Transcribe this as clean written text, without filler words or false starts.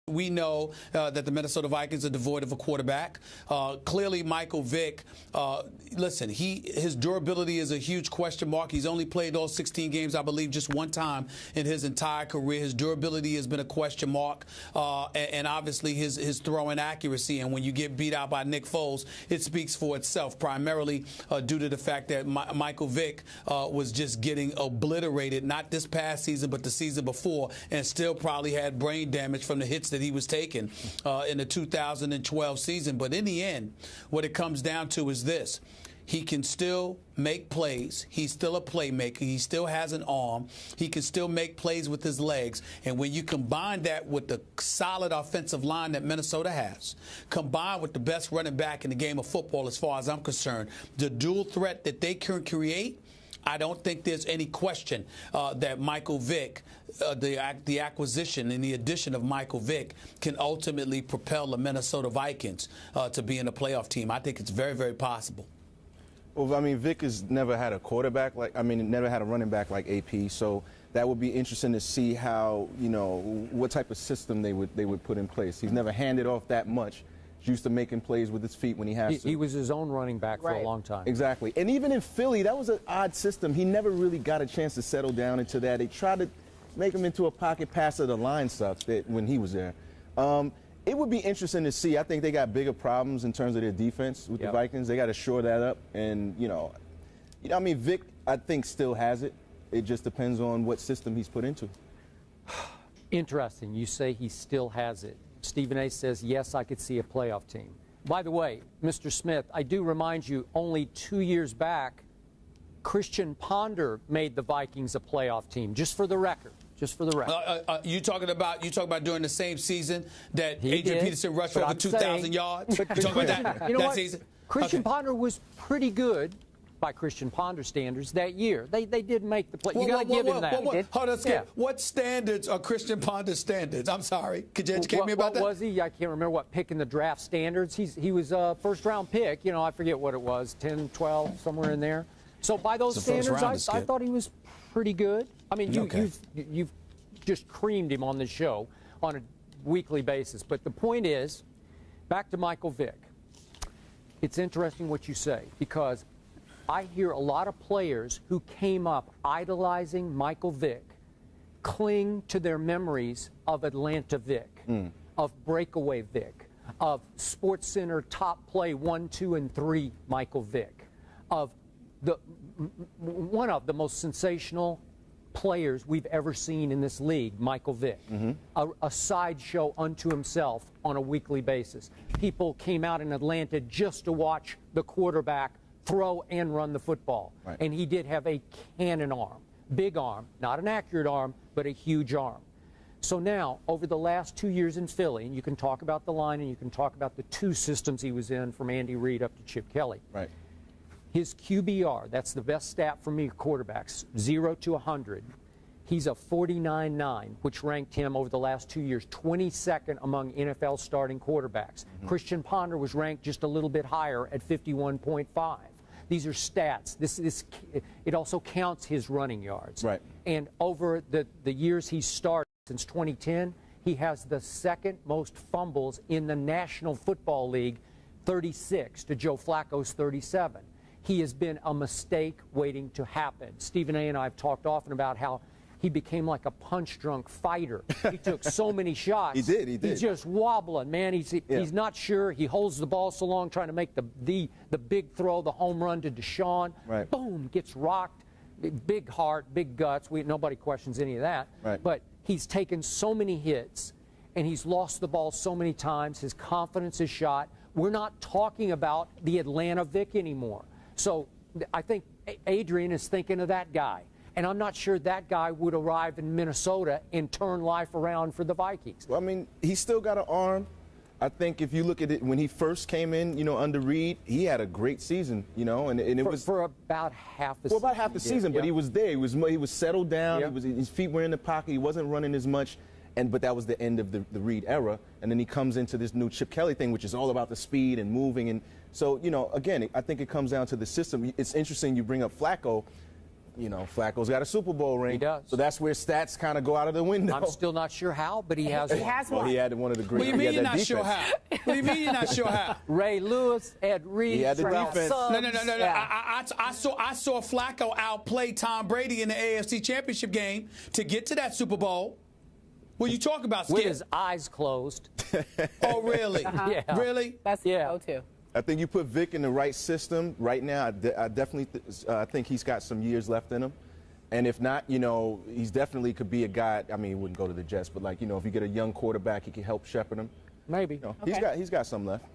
We know that the Minnesota Vikings are devoid of a quarterback. Clearly, Michael Vick, listen, his durability is a huge question mark. He's only played all 16 games, I believe, just one time in his entire career. His durability has been a question mark, and obviously his throwing accuracy. And when you get beat out by Nick Foles, it speaks for itself, primarily due to the fact that Michael Vick was just getting obliterated, not this past season, but the season before, and still probably had brain damage from the hits that he was taking in the 2012 season. But in the end, what it comes down to is this. He can still make plays. He's still a playmaker. He still has an arm. He can still make plays with his legs. And when you combine that with the solid offensive line that Minnesota has, combined with the best running back in the game of football as far as I'm concerned, the dual threat that they can create, I don't think there's any question that Michael Vick, the acquisition and the addition of Michael Vick can ultimately propel the Minnesota Vikings to being a playoff team. I think it's very, very possible. Well, I mean, Vick has never had a quarterback never had a running back like AP. So that would be interesting to see how, what type of system they would put in place. He's never handed off that much. Used to making plays with his feet when he has to. He was his own running back for a long time. Exactly. And even in Philly, that was an odd system. He never really got a chance to settle down into that. They tried to make him into a pocket passer. The line sucked when he was there. It would be interesting to see. I think they got bigger problems in terms of their defense with the Vikings. They got to shore that up. And, I mean, Vick, I think, still has it. It just depends on what system he's put into. Interesting. You say he still has it. Stephen A. says, yes, I could see a playoff team. By the way, Mr. Smith, I do remind you, only 2 years back, Christian Ponder made the Vikings a playoff team, just for the record. Just for the record. You talking about during the same season that Adrian Peterson rushed for over 2,000 yards? You talking about that season? Christian Ponder was pretty good by Christian Ponder standards that year. They did make the play. You got to give him that. Hold on, Skip. What standards are Christian Ponder standards? I'm sorry. Could you educate me about that? What was he? I can't remember picking the draft standards. He was a first-round pick. I forget what it was, 10, 12, somewhere in there. So by those standards, I thought he was pretty good. I mean, you've just creamed him on the show on a weekly basis. But the point is, back to Michael Vick. It's interesting what you say, because I hear a lot of players who came up idolizing Michael Vick cling to their memories of Atlanta Vick, of breakaway Vick, of SportsCenter top play 1, 2, and 3 Michael Vick, of one of the most sensational players we've ever seen in this league, Michael Vick, a sideshow unto himself on a weekly basis. People came out in Atlanta just to watch the quarterback throw and run the football. And he did have a cannon arm, big arm, not an accurate arm, but a huge arm. So now, over the last 2 years in Philly, and you can talk about the line and you can talk about the two systems he was in from Andy Reid up to Chip Kelly. His QBR, that's the best stat for me, quarterbacks, 0 to 100. He's a 49.9, which ranked him over the last 2 years 22nd among NFL starting quarterbacks. Christian Ponder was ranked just a little bit higher at 51.5. These are stats. It also counts his running yards. And over the years he's started, since 2010, he has the second most fumbles in the National Football League, 36 to Joe Flacco's 37. He has been a mistake waiting to happen. Stephen A. and I have talked often about how he became like a punch-drunk fighter. He took so many shots. He did. He's just wobbling, man. He's not sure. He holds the ball so long trying to make the big throw, the home run to Deshaun. Boom, gets rocked. Big heart, big guts. Nobody questions any of that. But he's taken so many hits, and he's lost the ball so many times. His confidence is shot. We're not talking about the Atlanta Vick anymore. So I think Adrian is thinking of that guy. And I'm not sure that guy would arrive in Minnesota and turn life around for the Vikings. Well, I mean, he's still got an arm. I think if you look at it, when he first came in, under Reid, he had a great season, and it was for about half the season. For about half the season, but he was there. He was settled down. His feet were in the pocket. He wasn't running as much. But that was the end of the Reid era. And then he comes into this new Chip Kelly thing, which is all about the speed and moving. And so, again, I think it comes down to the system. It's interesting you bring up Flacco. Flacco's got a Super Bowl ring. He does. So that's where stats kind of go out of the window. I'm still not sure how, but he has one. He has Well, one. he had one of the great. What do you mean you're not defense. sure how? What do you mean you're not sure how? Ray Lewis, Ed Reed, He had the Ralph defense. Suggs. No. Yeah. I saw Flacco outplay Tom Brady in the AFC Championship game to get to that Super Bowl. What you talking about, Skip? With his eyes closed. Oh, really? Yeah. Really? That's Yeah. go-to. I think you put Vick in the right system right now. I definitely think he's got some years left in him. And if not, he's definitely could be a guy. I mean, he wouldn't go to the Jets, but if you get a young quarterback, he can help shepherd him. Maybe. He's got some left.